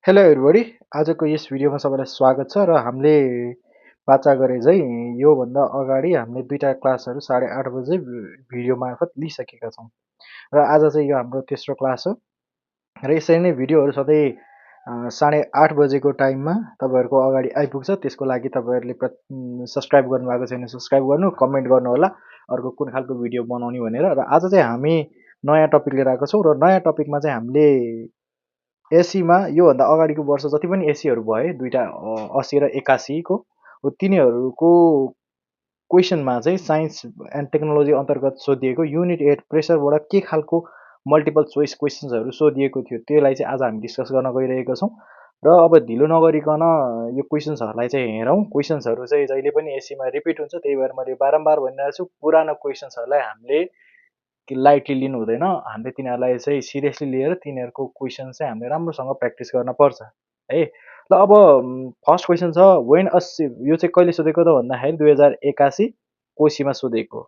Hello everybody आजको यस भिडियोमा सबैलाई स्वागत छ र हामीले वाचा गरे चाहिँ योभन्दा अगाडि हामीले दुईटा क्लासहरू 8:30 बजे भिडियो मार्फत लिइसकेका छौँ र आज चाहिँ यो हाम्रो तेस्रो क्लास हो र यसरी नै भिडियोहरू सधैँ 8:30 बजेको टाइममा तपाईँहरूको अगाडि आइपुग्छ। त्यसको लागि तपाईँहरूले सब्सक्राइब गर्नुभएको छैन सब्सक्राइब गर्नु, कमेन्ट गर्नु होला अर्को कुन खालको भिडियो बनाउने भनेर। र आज चाहिँ हामी नयाँ टपिक लिएर आएको छौँ र नयाँ टपिकमा चाहिँ हामीले एसीमा योभन्दा अगाडिको वर्ष जति पनि एसीहरू भए दुईटा 80 र 81 को हो तिनीहरूको क्वेसनमा चाहिँ साइन्स एन्ड टेक्नोलोजी अन्तर्गत सोधिएको युनिट 8 प्रेसरबाट के खालको मल्टिपल चोइस क्वेसन्सहरू सोधिएको थियो त्यसलाई चाहिँ आज हामी डिस्कस गर्न गइरहेका छौँ। र अब ढिलो नगरिकन यो क्वेसन्सहरूलाई चाहिँ हेरौँ। क्वेसन्सहरू चाहिँ जहिले पनि एसीमा रिपिट हुन्छ, त्यही भएर मैले बारम्बार भनिरहेको छु पुरानो क्वेसन्सहरूलाई हामीले लाइटली लिनु हुँदैन। हामीले तिनीहरूलाई चाहिँ सिरियसली लिएर तिनीहरूको क्वेसन चाहिँ हामीले राम्रोसँग प्र्याक्टिस गर्न पर्छ है। ल अब फर्स्ट क्वेसन छ वेन अ सिप, यो चाहिँ कहिले सोधेको त भन्दाखेरि 2081 कोसीमा सोधेको।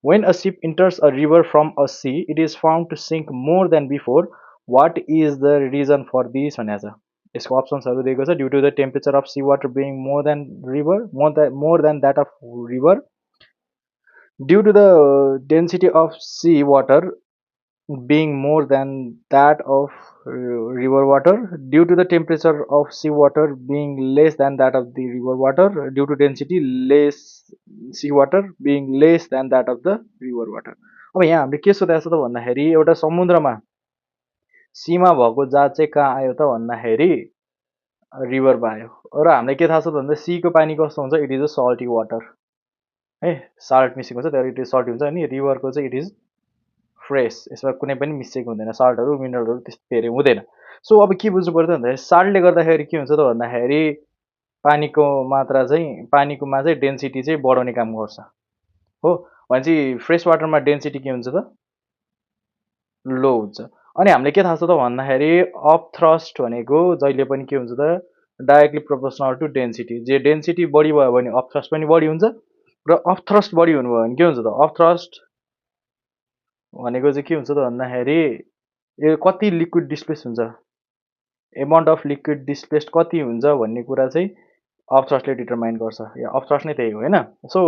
When a ship enters a river from a sea it is found to sink more than before what is the reason for this भनेको छ। यसको अप्सन्सहरू दिएको छ due to the temperature of sea water being more than river more than that of river, due to the density of sea water being more than that of river water, due to the temperature of sea water being less than that of the river water, due to density less sea water being less than that of the river water. अब यहाँ हामीले के सोधेको छ त भन्दाखेरि एउटा समुद्रमा सीमा भएको जात चाहिँ कहाँ आयो त भन्दाखेरि रिभरमा आयो। र हामीलाई के थाहा छ त भन्दा सीको पानी कस्तो हुन्छ, it is a salty water है, साल्ट मिसिङ हुन्छ त्यहाँबाट इट इज सल्टी हुन्छ। अनि रिभरको चाहिँ इट इज फ्रेस, यसमा कुनै पनि मिस्टेक हुँदैन, साल्टहरू मिनरलहरू त्यस्तो धेरै हुँदैन। सो अब के बुझ्नु पर्यो त भन्दाखेरि साल्टले गर्दाखेरि के हुन्छ त भन्दाखेरि पानीकोमा चाहिँ डेन्सिटी चाहिँ बढाउने काम गर्छ हो। भनेपछि फ्रेस वाटरमा डेन्सिटी के हुन्छ त लो हुन्छ। अनि हामीले के थाहा छ त भन्दाखेरि अफ थ्रस्ट भनेको जहिले पनि के हुन्छ त डाइरेक्टली प्रोपोर्सनल टु डेन्सिटी। जे डेन्सिटी बढी भयो भने अफ थ्रस्ट पनि बढी हुन्छ र अफ थ्रस्ट बढी हुनुभयो भने के हुन्छ त अफ थ्रस्ट भनेको चाहिँ के हुन्छ त भन्दाखेरि यो कति लिक्विड डिस्प्लेस हुन्छ, एमाउन्ट अफ लिक्विड डिस्प्लेस्ड कति हुन्छ भन्ने कुरा चाहिँ अफ थ्रस्टले डिटरमाइन गर्छ। या अफ थ्रस्ट नै त्यही हो होइन। सो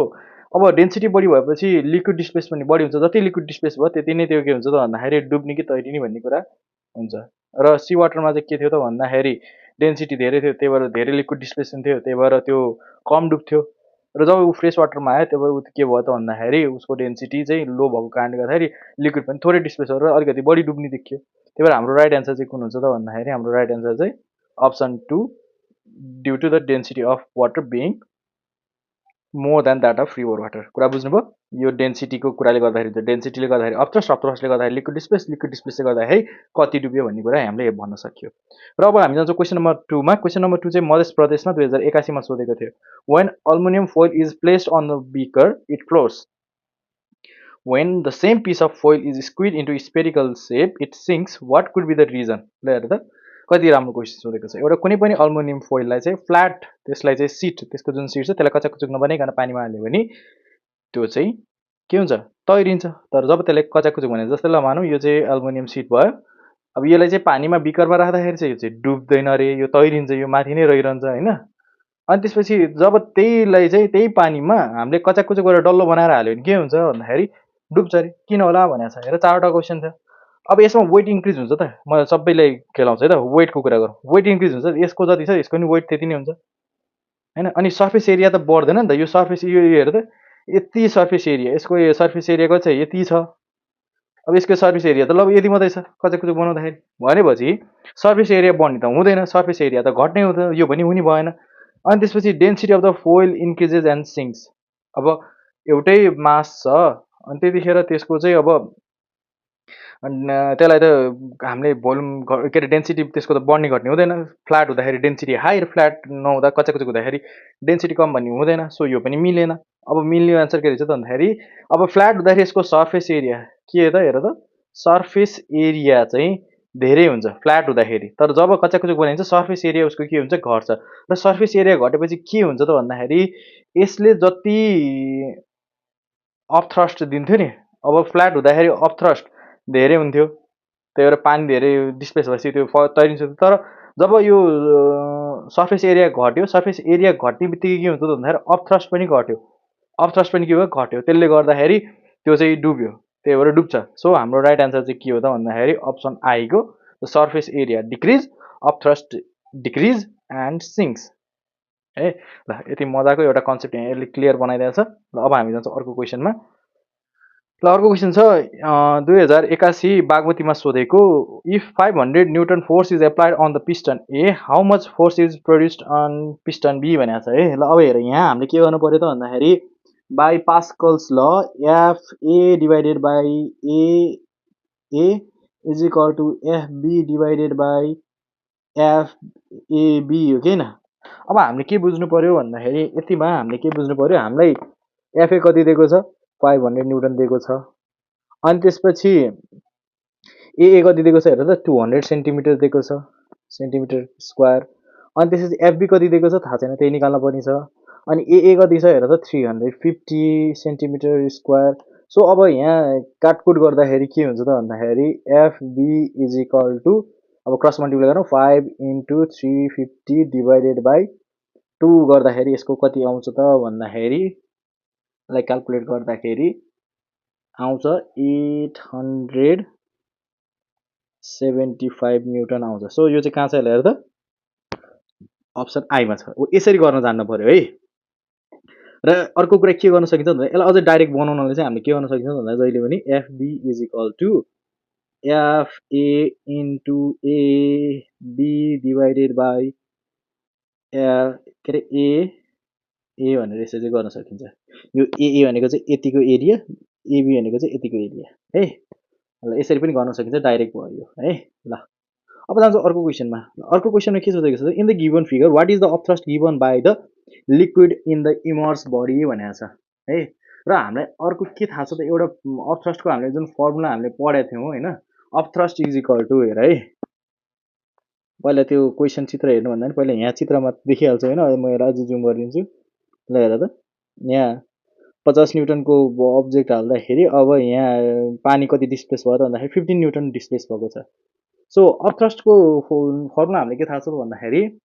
अब डेन्सिटी बढी भएपछि लिक्विड डिस्प्लेस पनि बढी हुन्छ, जति लिक्विड डिस्प्लेस भयो त्यति नै त्यो के हुन्छ त भन्दाखेरि डुब्ने कि तैरिने भन्ने कुरा हुन्छ। र सी वाटरमा चाहिँ के थियो त भन्दाखेरि डेन्सिटी धेरै थियो, त्यही भएर धेरै लिक्विड डिस्प्लेस हुन्थ्यो, त्यही भएर त्यो कम डुब्थ्यो। र जब ऊ फ्रेस वाटरमा आयो त्यब ऊ के भयो त भन्दाखेरि उसको डेन्सिटी चाहिँ लो भएको कारणले गर्दाखेरि लिक्विड पनि थोरै डिस्प्लेस गरेर अलिकति बढी डुब्ने देखियो। त्यही भएर हाम्रो राइट एन्सर चाहिँ कुन हुन्छ त भन्दाखेरि हाम्रो राइट एन्सर चाहिँ option 2 due to the density of water being more than that of river water. कुरा बुझ्नुभयो? यो डेन्सिटीको कुराले गर्दाखेरि हुन्छ, डेन्सिटीले गर्दाखेरि अफ थ्रस्टले गर्दाखेरि लिक्विड डिस्प्लेसले गर्दाखेरि कति डुब्यो भन्ने कुरा हामीले भन्न सकियो। र अब हामी जान्छौँ क्वेसन नम्बर 2 मा। क्वेसन नम्बर 2 चाहिँ मध्य प्रदेशमा 2081 मा सोधेको थियो। When aluminium foil is placed on the beaker it floats, when the same piece of foil is squeezed into spherical shape it sinks, what could be the reason? ल हेर त कति राम्रो क्वेसन सोधेको छ। एउटा कुनै पनि अल्मुनियम फोइललाई चाहिँ फ्ल्याट, त्यसलाई चाहिँ सिट, त्यसको जुन सिट छ त्यसलाई कचाकचुक नबनाइकन पानीमा हाल्यो भने त्यो चाहिँ के हुन्छ तैरिन्छ। तर जब त्यसलाई कचाकचुक भने जस्तै ल मानौँ यो चाहिँ एल्मुनियम सिट भयो, अब यसलाई चाहिँ पानीमा बिकरमा राख्दाखेरि चाहिँ यो चाहिँ डुब्दैन रे, यो तैरिन्छ, यो माथि नै रहिरहन्छ होइन। अनि त्यसपछि जब त्यहीलाई चाहिँ त्यही पानीमा हामीले कचाकचुक गरेर डल्लो बनाएर हाल्यो भने के हुन्छ भन्दाखेरि डुब्छ अरे। किन होला भनेको छ। हेर 4वटा क्वेसन छ। अब यसमा वेट इन्क्रिज हुन्छ त, म सबैलाई खेलाउँछु है त, वेटको कुरा गरौँ। वेट इन्क्रिज हुन्छ, यसको जति छ यसको पनि वेट त्यति नै हुन्छ होइन। अनि सर्फेस एरिया त बढ्दैन नि त, यो सर्फेस यो हेर त यति सर्फेस एरिया, यसको सर्फेस एरिया कति छ यति छ। अब यसको सर्फेस एरिया त ल यति मात्रै छ कचाकचुक बनाउँदाखेरि, भनेपछि सर्फेस एरिया बढ्ने त हुँदैन, सर्फेस एरिया त घट्नै हुँदैन, यो पनि हुने भएन। अनि त्यसपछि density of the foil increases and sinks. अब एउटै मास छ अनि त्यतिखेर त्यसको चाहिँ अब त्यसलाई त हामीले भोल्युम के अरे डेन्सिटी त्यसको त बढ्ने घट्ने हुँदैन। फ्ल्याट हुँदाखेरि डेन्सिटी हाई र फ्ल्याट नहुँदा कचाकचुक हुँदाखेरि डेन्सिटी कम भन्ने हुँदैन। सो यो पनि मिलेन। अब मिल्ने आन्सर के रहेछ त भन्दाखेरि अब फ्ल्याट हुँदाखेरि यसको सर्फेस एरिया के त हेर त सर्फेस एरिया चाहिँ धेरै हुन्छ फ्ल्याट हुँदाखेरि, तर जब कचाकचुक बनाइन्छ सर्फेस एरिया उसको के हुन्छ घट्छ। र सर्फेस एरिया घटेपछि के हुन्छ त भन्दाखेरि यसले जति अफ थ्रस्ट दिन्थ्यो नि, अब फ्ल्याट हुँदाखेरि अफ थ्रस्ट धेरै हुन्थ्यो, त्यही भएर पानी धेरै डिस्प्लेस भएपछि त्यो तैरिन्छ। तर जब यो सर्फेस एरिया घट्यो, सर्फेस एरिया घट्ने बित्तिकै के हुन्छ त भन्दाखेरि अपथ्रस्ट पनि घट्यो, अपथ्रस्ट पनि के भयो घट्यो, त्यसले गर्दाखेरि त्यो चाहिँ डुब्यो, त्यही भएर डुब्छ। सो हाम्रो राइट एन्सर चाहिँ के हो त भन्दाखेरि अप्सन आईको surface area decrease, upthrust decrease and sinks है। ल यति मजाको एउटा कन्सेप्ट यहाँ यसले क्लियर बनाइदिएको छ। ल अब हामी जान्छौँ अर्को क्वेसनमा। ल अर्को क्वेसन छ 2081 बागमतीमा सोधेको if 500 newton force is applied on the piston A how much force is produced on piston B भनेको छ है। ल अब हेर यहाँ हामीले के गर्नु पर्यो त भन्दाखेरि by Pascal's law F A divided by A is equal to F B divided by F AB हो कि होइन। अब हामीले के बुझ्नु पर्यो भन्दाखेरि यतिमा हामीले के बुझ्नु पर्यो, हामीलाई एफए कति दिएको छ 500 न्युटन दिएको छ, अनि त्यसपछि ए कति दिएको छ हेर त 200 सेन्टिमिटर दिएको छ सेन्टिमिटर स्क्वायर, अनि त्यसपछि एफबी कति दिएको छ थाहा छैन, त्यही निकाल्न पर्ने छ। अनि ए कति छ हेर त 350 सेन्टिमिटर स्क्वायर। सो अब यहाँ काटकुट गर्दाखेरि के हुन्छ त भन्दाखेरि एफबी इज इक्वल टु अब क्रस मल्टिप्लाई गरौँ 5 इन्टु 350 डिभाइडेड बाई 2 गर्दाखेरि यसको कति आउँछ त भन्दाखेरि यसलाई क्यालकुलेट गर्दाखेरि आउँछ 875 न्युटन आउँछ। सो यो चाहिँ कहाँ छ हेर त अप्सन आईमा छ। यसरी गर्न जान्नु पर्यो है। र अर्को कुरा के गर्न सकिन्छ भन्दा यसलाई अझै डाइरेक्ट बनाउनले चाहिँ हामीले के गर्न सकिन्छ भन्दा जहिले पनि FB is equal to FA into AB divided by के अरे ए भनेर यसरी चाहिँ गर्न सकिन्छ। यो ए भनेको चाहिँ यतिको एरिया, एबी भनेको चाहिँ यतिको एरिया है। ल यसरी पनि गर्न सकिन्छ, डाइरेक्ट भयो है। ल अब जान्छौँ अर्को क्वेसनमा। अर्को क्वेसनमा के सोधेको छ in the given figure what is the upthrust given by the liquid in the immerse body भनेको छ है। र हामीलाई अर्को के थाहा छ त, एउटा अपथ्रस्टको हामीले जुन फर्मुला हामीले पढेको थियौँ होइन, अपथ्रस्ट इज इक्वल टु हेर है, पहिला त्यो क्वेसन चित्र हेर्नुभन्दा पनि पहिला यहाँ चित्रमा देखिहाल्छ होइन। म यसलाई अझै जुम गरिदिन्छु। ल हेर त यहाँ 50 न्युटनको अब्जेक्ट हाल्दाखेरि अब यहाँ पानी कति डिस्प्लेस भयो त भन्दाखेरि 15 न्युटन डिस्प्लेस भएको छ। सो अपथ्रस्टको फर्मुला हामीले के थाहा छ भन्दाखेरि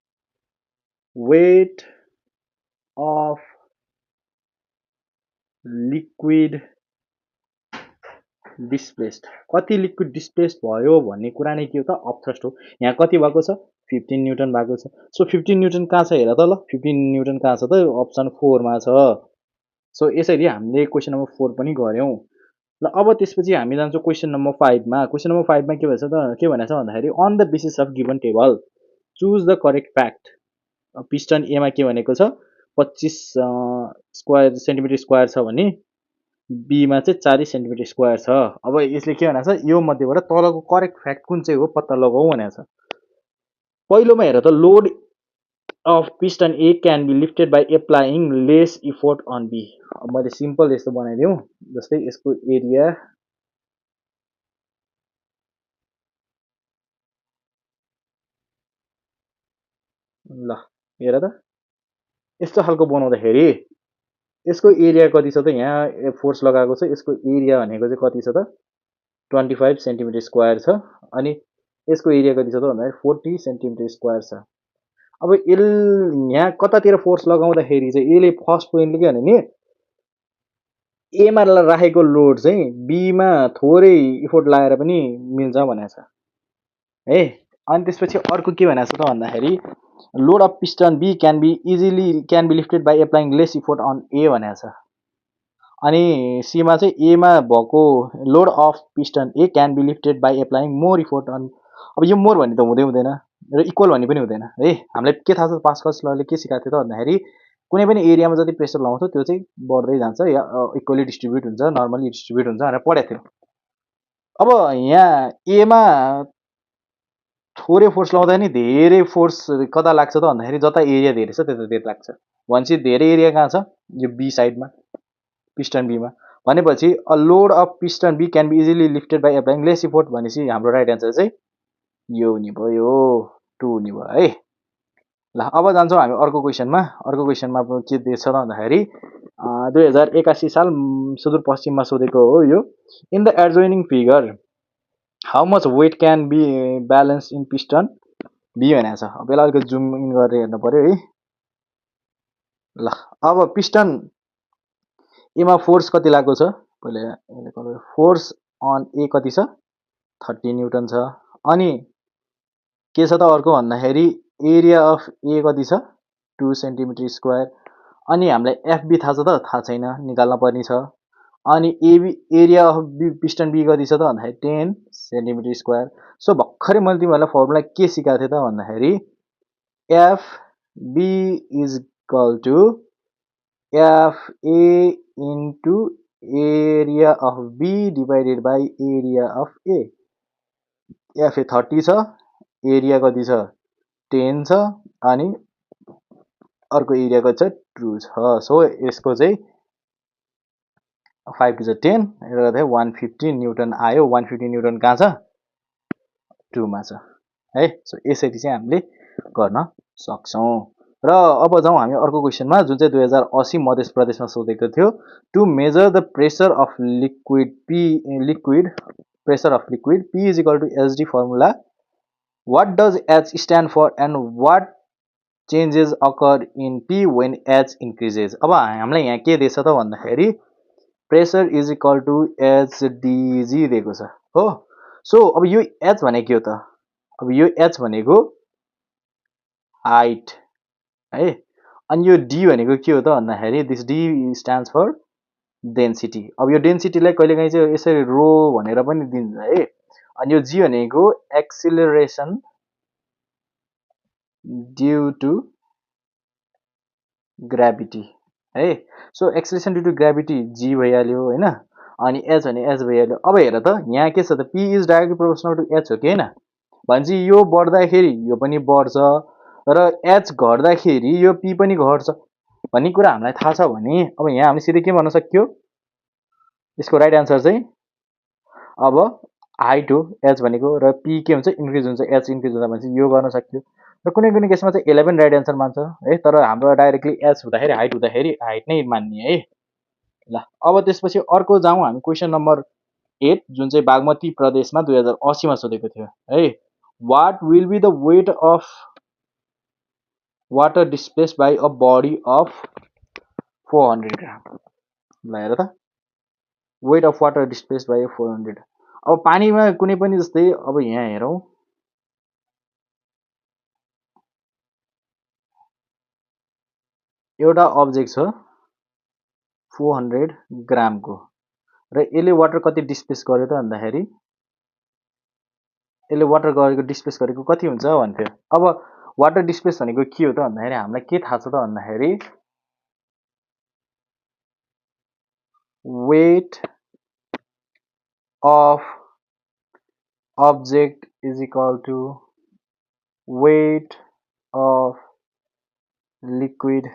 वेट अफ लिक्विड डिस्प्लेस्ड, कति लिक्विड डिस्प्लेस भयो भन्ने कुरा नै के हो त अपथ्रस्ट हो। यहाँ कति भएको छ 15 न्युटन भएको छ। सो 15 न्युटन कहाँ छ हेर त, ल 15 न्युटन कहाँ छ त अप्सन 4 मा छ। सो यसरी हामीले क्वेसन नम्बर 4 पनि गऱ्यौँ। ल अब त्यसपछि हामी जान्छौँ क्वेसन नम्बर 5 मा। क्वेसन नम्बर 5 मा के भन्छ त, के भनेको छ भन्दाखेरि on the basis of given table choose the correct fact. Piston एमा के भनेको छ 25 स्क्वायर सेन्टिमिटर स्क्वायर छ भने बीमा चाहिँ 40 सेन्टिमिटर स्क्वायर छ। अब यसले के भनेको छ यो मध्येबाट तलको करेक्ट फ्याक्ट कुन चाहिँ हो पत्ता लगाऊ भनेको छ। पहिलोमा हेर त load of piston A can be lifted by applying less effort on B. अब मैले सिम्पल यस्तो बनाइदिउँ, जस्तै यसको एरिया ल हेर त यस्तो खालको बनाउँदाखेरि यसको एरिया कति छ त, यहाँ फोर्स लगाएको छ यसको एरिया भनेको चाहिँ कति छ त 25 सेन्टिमिटर स्क्वायर छ, अनि यसको एरिया कति छ त भन्दाखेरि 40 सेन्टिमिटर स्क्वायर छ। अब यहाँ कतातिर फोर्स लगाउँदाखेरि चाहिँ यसले फर्स्ट पोइन्टले के भने नि एमा राखेको लोड चाहिँ बीमा थोरै इफोर्ट लगाएर पनि मिल्छ भनेको छ है। अनि त्यसपछि अर्को के भनेको छ त भन्दाखेरि load of piston B can be lifted by applying less effort on A भनेको छ। अनि सीमा चाहिँ एमा भएको load of piston A can be lifted by applying more effort on. अब यो मोर भन्ने त हुँदै हुँदैन र इक्वल भन्ने पनि हुँदैन है। हामीलाई के थाहा छ पास्कल्स लले के सिकाएको थियो त भन्दाखेरि कुनै पनि एरियामा जति प्रेसर लगाउँछ त्यो चाहिँ बढ्दै जान्छ या इक्वली डिस्ट्रिब्युट हुन्छ, नर्मली डिस्ट्रिब्युट हुन्छ भनेर पढेको थियो। अब यहाँ एमा थोरै फोर्स लगाउँदा नि धेरै फोर्स कता लाग्छ त भन्दाखेरि जता एरिया धेरै छ त्यता धेरै लाग्छ। भनेपछि धेरै एरिया कहाँ छ यो बी साइडमा पिस्टन बीमा। भनेपछि a load of piston B can be easily lifted by applying less effort भनेपछि हाम्रो राइट एन्सर चाहिँ यो हुने भयो 2 हुने भयो है। ल अब जान्छौँ हामी अर्को क्वेसनमा। अर्को क्वेसनमा के दिएछ त भन्दाखेरि 2081 साल सुदूरपश्चिममा सोधेको हो यो। In the adjoining figure how much weight can be balance in piston B भनेको छ। अब यसलाई अलिकति जुम इन गरेर हेर्नु पर्यो है। ल अब पिस्टन एमा फोर्स कति लागेको छ पहिला फोर्स अन ए कति छ 30 न्युटन छ। अनि के छ त अर्को भन्दाखेरि एरिया अफ ए कति छ 2 सेन्टिमिटर स्क्वायर। अनि हामीलाई एफबी थाहा छ त थाहा छैन, निकाल्न पर्ने छ। अनि AB area of B piston B कति छ त भन्दाखेरि 10 सेन्टिमिटर स्क्वायर। सो भर्खरै मैले तिमीहरूलाई फर्मुला के सिकाएको थिएँ त भन्दाखेरि F B is equal to F A into area of B divided by area of A. F A 30 छ, एरिया कति छ 10 छ, अनि अर्को एरिया कति छ 2 छ। सो यसको चाहिँ 5 टू 10 यसले 150 न्युटन आयो। 150 न्युटन कहाँ छ 2 मा छ है। सो यसरी चाहिँ हामीले गर्न सक्छौँ। र अब जाउँ हामी अर्को क्वेसनमा जुन चाहिँ 2080 मध्य प्रदेशमा सोधेको थियो। To measure the pressure of liquid pressure of liquid P is equal to HD formula what does H stand for and what changes occur in P when H increases. अब हामीलाई यहाँ के दिएछ त भन्दाखेरि pressure is equal to HDG दिएको छ हो। सो अब यो एच भनेको के हो त, अब यो एच भनेको हाइट है। अनि यो डी भनेको के हो त भन्दाखेरि this D stands for density. अब यो डेन्सिटीलाई कहिलेकाहीँ चाहिँ यसरी रो भनेर पनि दिन्छ है। अनि यो जी भनेको एक्सिलरेसन ड्यु टु ग्राभिटी है। So acceleration due to gravity g भइहाल्यो होइन। अनि एच भने एच भइहाल्यो। अब हेर त यहाँ के छ त P is directly proportional to H हो कि होइन। भनेपछि यो बढ्दाखेरि यो पनि बढ्छ र एच घट्दाखेरि यो पी पनि घट्छ भन्ने कुरा हामीलाई थाहा छ भने अब यहाँ हामीले सिधै के भन्न सक्यो, यसको राइट एन्सर चाहिँ अब हाइट हो एच भनेको र पी के हुन्छ इन्क्रिज हुन्छ, एच इन्क्रिज हुन्छ भनेपछि यो गर्न सक्यो। र कुनै कुनै केसमा चाहिँ 11 राइट एन्सर मान्छ है। तर हाम्रो डाइरेक्टली एच हुँदाखेरि हाइट नै मान्ने है। ल अब त्यसपछि अर्को जाउँ हामी क्वेसन नम्बर 8 जुन चाहिँ बागमती प्रदेशमा 2080 मा सोधेको थियो है। What will be the weight of water displaced by a body of 400 gram. ल हेर त weight of water displaced by 400। अब पानीमा कुनै पनि जस्तै अब यहाँ हेरौँ एउटा अब्जेक्ट छ 400 ग्रामको र यसले वाटर कति डिस्प्लेस गर्यो त भन्दाखेरि यसले वाटर गरेको डिस्प्लेस गरेको कति हुन्छ भन्थ्यो। अब वाटर डिस्प्लेस भनेको के हो त भन्दाखेरि हामीलाई के थाहा छ त भन्दाखेरि weight of object is equal to weight of liquid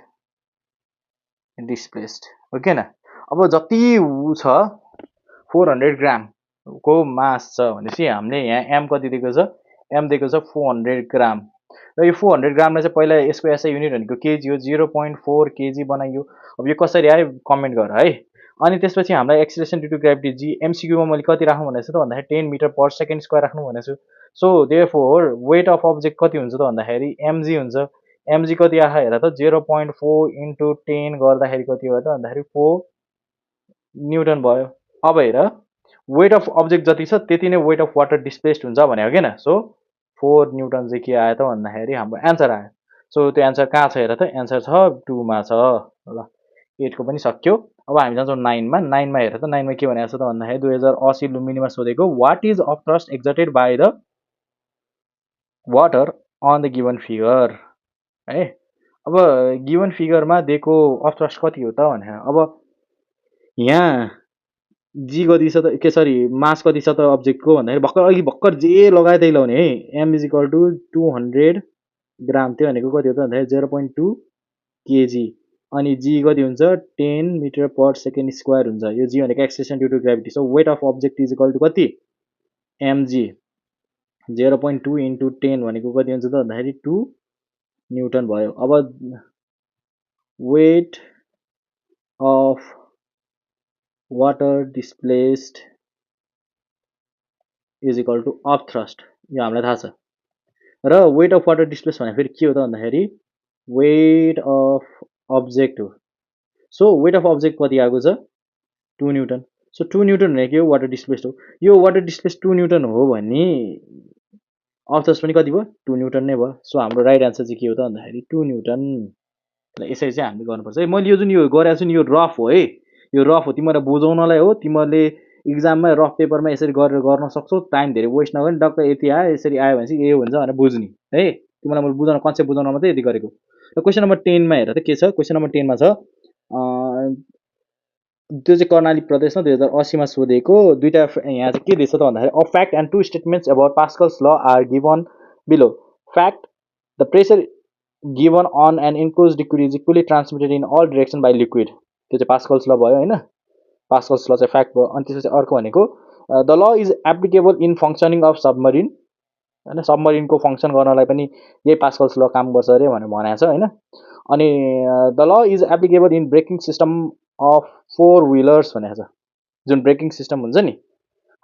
displaced हो कि होइन। अब जति ऊ छ 400 ग्रामको मास छ भनेपछि हामीले यहाँ एम कति दिएको छ, एम दिएको छ 400 ग्राम। र यो 400 ग्रामलाई चाहिँ पहिला यसको एसआई युनिट भनेको केजी हो, 0.4 केजी बनाइयो। अब यो कसरी आयो कमेन्ट गर है। अनि त्यसपछि हामीलाई एक्सिलेसन ड्यु टु ग्राभिटी जी एमसिक्यूमा मैले कति राख्नु भनेको छु त भन्दाखेरि 10 मिटर पर सेकेन्ड स्क्वायर राख्नु भनेको छु। So therefore weight of object कति हुन्छ त भन्दाखेरि एमजी हुन्छ। एमजी कति आयो हेर त 0.4 इन्टु 10 गर्दाखेरि कति भयो त भन्दाखेरि 4 न्युटन भयो। अब हेर वेट अफ अब्जेक्ट जति छ त्यति नै वेट अफ वाटर डिस्प्लेस्ड हुन्छ भने हो किन। सो 4 न्युटन चाहिँ के आयो त भन्दाखेरि हाम्रो एन्सर आयो। सो त्यो एन्सर कहाँ छ हेर त, एन्सर छ 2 मा छ। ल 8 को पनि सक्यो। अब हामी जान्छौँ 9 मा। 9 मा हेर त 9 मा के भनेको छ त भन्दाखेरि 2080 लुम्बिनीमा सोधेको what is of thrust exerted by the water on the given figure है। अब गिभन फिगरमा दिएको अफ थ्रस्ट कति हो त भनेर अब यहाँ जी कति छ त के सरी मास कति छ त अब्जेक्टको भन्दाखेरि भर्खर जे लगाए त्यही लगाउने है। एम इज इक्वल टु 200 ग्राम त्यो भनेको कति हो त भन्दाखेरि 0.2 केजी। अनि जी कति हुन्छ 10 मिटर पर सेकेन्ड स्क्वायर हुन्छ। यो जी भनेको acceleration due to gravity. So weight of object is equal to कति एमजी 0.2 इन्टु 10 भनेको कति हुन्छ त भन्दाखेरि 2 न्युटन भयो। अब weight of water displaced is equal to of thrust यो हामीलाई थाहा छ। र वेट अफ वाटर डिस्प्लेस भने फेरि के हो त भन्दाखेरि वेट अफ अब्जेक्ट हो। सो वेट अफ अब्जेक्ट कति आएको छ 2 न्युटन। सो 2 न्युटन भने के हो वाटर डिस्प्लेस हो। यो वाटर डिस्प्लेस 2 न्युटन हो भने अर्थस पनि कति भयो 2 न्युटन नै भयो। सो हाम्रो राइट आन्सर चाहिँ के हो त भन्दाखेरि 2 न्युटन। यसरी चाहिँ हामीले गर्नुपर्छ है। मैले यो जुन यो गरेको छु नि यो रफ हो है, यो रफ हो, तिमीहरूलाई बुझाउनलाई हो। तिमीहरूले इक्जाममा रफ पेपरमा यसरी गरेर गर्न सक्छौ, टाइम धेरै वेस्ट नगर्ने, डक्क यति आयो यसरी आयो भने चाहिँ ए हुन्छ भनेर बुझ्ने है। तिमीलाई मैले बुझाउन कन्सेप्ट बुझाउन मात्रै यति गरेको। र क्वेसन नम्बर 10 मा हेर त के छ। क्वेसन नम्बर 10 मा छ त्यो चाहिँ कर्णाली प्रदेशमा 2080 मा सोधेको। दुईटा यहाँ चाहिँ के दिएछ त भन्दाखेरि a fact and two statements about Pascal's law are given below. Fact, the pressure given on an enclose liquid is equally transmitted in all direction by liquid. त्यो चाहिँ पास्कल्स ल भयो होइन, पास्कल्स ल चाहिँ फ्याक्ट भयो। अनि त्यसपछि अर्को भनेको the law is applicable in functioning of submarine होइन, सबमरिनको फङ्सन गर्नलाई पनि यही पास्कल्स ल काम गर्छ अरे भनेर भनेको छ होइन। अनि the law is applicable in breaking system of 4 wheelers भनेको छ। जुन ब्रेकिङ सिस्टम हुन्छ नि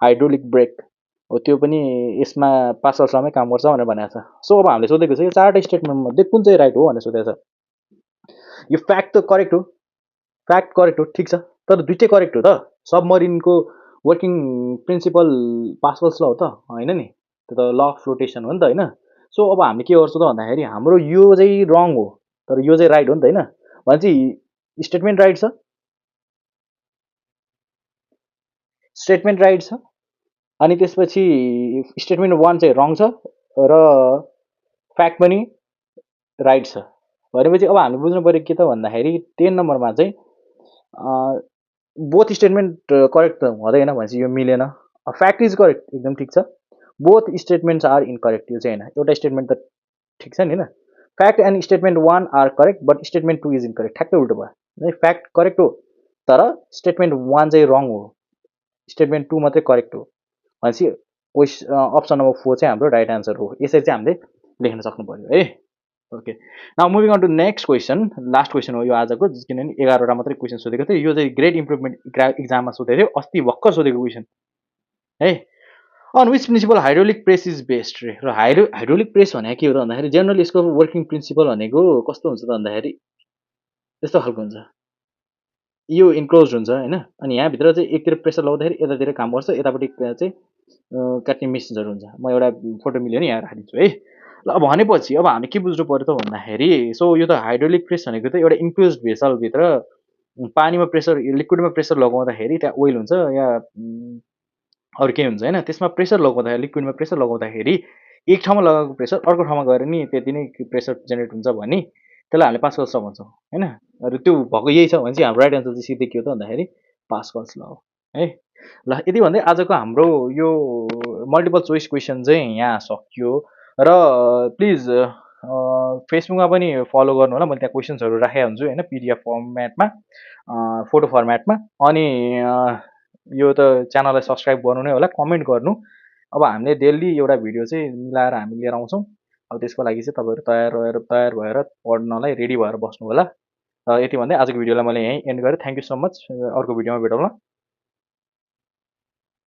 हाइड्रोलिक ब्रेक हो त्यो पनि यसमा पास्कल्स लमै काम गर्छ भनेर भनेको छ। सो अब हामीले सोधेको छ यो चारवटा स्टेटमेन्ट मध्ये कुन चाहिँ राइट हो भनेर सोधेको छ। यो फ्याक्ट त करेक्ट हो, फ्याक्ट करेक्ट हो, ठिक छ, तर दुइटै करेक्ट हो त। सबमरिनको वर्किङ प्रिन्सिपल पास्कल्स ल हो त होइन नि, त्यो त ल अफ फ्लोटेसन हो नि त होइन। सो अब हामीले के गर्छौँ त भन्दाखेरि हाम्रो यो चाहिँ रङ हो तर यो चाहिँ राइट हो नि त होइन। भनेपछि स्टेटमेन्ट राइट छ, स्टेटमेन्ट राइट छ। अनि त्यसपछि स्टेटमेन्ट 1 चाहिँ रङ छ र फ्याक्ट पनि राइट छ। भनेपछि अब हामीले बुझ्नु पऱ्यो के त भन्दाखेरि 10 नम्बरमा चाहिँ बोथ स्टेटमेन्ट करेक्ट त हुँदैन भनेपछि यो मिलेन। फ्याक्ट इज करेक्ट एकदम ठिक छ, बोथ स्टेटमेन्ट्स आर इनकरेक्ट यो चाहिँ होइन। एउटा स्टेटमेन्ट त ठिक छ नि होइन। Fact and statement 1 are correct but statement 2 is incorrect. ठ्याक्कै उल्टो भयो। फ्याक्ट करेक्ट हो तर स्टेटमेन्ट 1 चाहिँ रङ हो, स्टेटमेन्ट 2 मात्रै करेक्ट हो। भनेपछि अप्सन नम्बर 4 चाहिँ हाम्रो राइट आन्सर हो। यसरी चाहिँ हामीले लेख्न सक्नु पर्यो है। Okay, now moving on to next question. Last question हो यो आजको, किनभने 11वटा मात्रै क्वेसन सोधेको थियो। यो चाहिँ ग्रेड इम्प्रुभमेन्ट इक्जाममा सोधेको थियो, अस्ति भर्खर सोधेको क्वेसन है। On which principle hydraulic press is based रे। र हाइड्रोलिक प्रेस भनेको के हो त भन्दाखेरि जेनरली यसको वर्किङ प्रिन्सिपल भनेको कस्तो हुन्छ त भन्दाखेरि यस्तो खालको हुन्छ, यो इन्क्लोज हुन्छ होइन। अनि यहाँभित्र चाहिँ एकतिर प्रेसर लगाउँदाखेरि यतातिर काम गर्छ, यतापट्टि चाहिँ काट्ने मेसिन्सहरू हुन्छ। म एउटा फोटो मिल्यो नि यहाँ राखिदिन्छु है। ल भनेपछि अब हामी के बुझ्नु पऱ्यो त भन्दाखेरि सो यो त हाइड्रोलिक प्रेस भनेको त एउटा इन्क्लोज भेसलभित्र पानीमा प्रेसर लिक्विडमा प्रेसर लगाउँदाखेरि त्यहाँ ओइल हुन्छ या अरू केही हुन्छ होइन। त्यसमा प्रेसर लगाउँदाखेरि लिक्विडमा प्रेसर लगाउँदाखेरि एक ठाउँमा लगाएको प्रेसर अर्को ठाउँमा गएर नि त्यति नै प्रेसर जेनेरेट हुन्छ भने त्यसलाई हामीले पास्कल्स ल भन्छौँ होइन। र त्यो भएको यही छ भने चाहिँ हाम्रो राइट एन्सर चाहिँ सिधै के हो त भन्दाखेरि पास्कल्स ल हो है। ल यति भन्दै आजको हाम्रो यो मल्टिपल चोइस क्वेसन चाहिँ यहाँ सकियो। र प्लिज फेसबुकमा पनि फलो गर्नु होला, मैले त्यहाँ क्वेसन्सहरू राखेको हुन्छु होइन, पिडिएफ फर्मेटमा, फोटो फर्मेटमा। अनि यो त च्यानललाई सब्सक्राइब गर्नु नै होला, कमेन्ट गर्नु। अब हामीले डेली एउटा भिडियो चाहिँ मिलाएर हामी लिएर आउँछौँ। अब त्यसको लागि चाहिँ तपाईँहरू तयार भएर पढ्नलाई रेडी भएर बस्नु होला। यति भन्दै आजको भिडियोलाई मैले यहीँ एन्ड गरेँ। थ्याङ्क यू सो मच, अर्को भिडियोमा भेटौँला।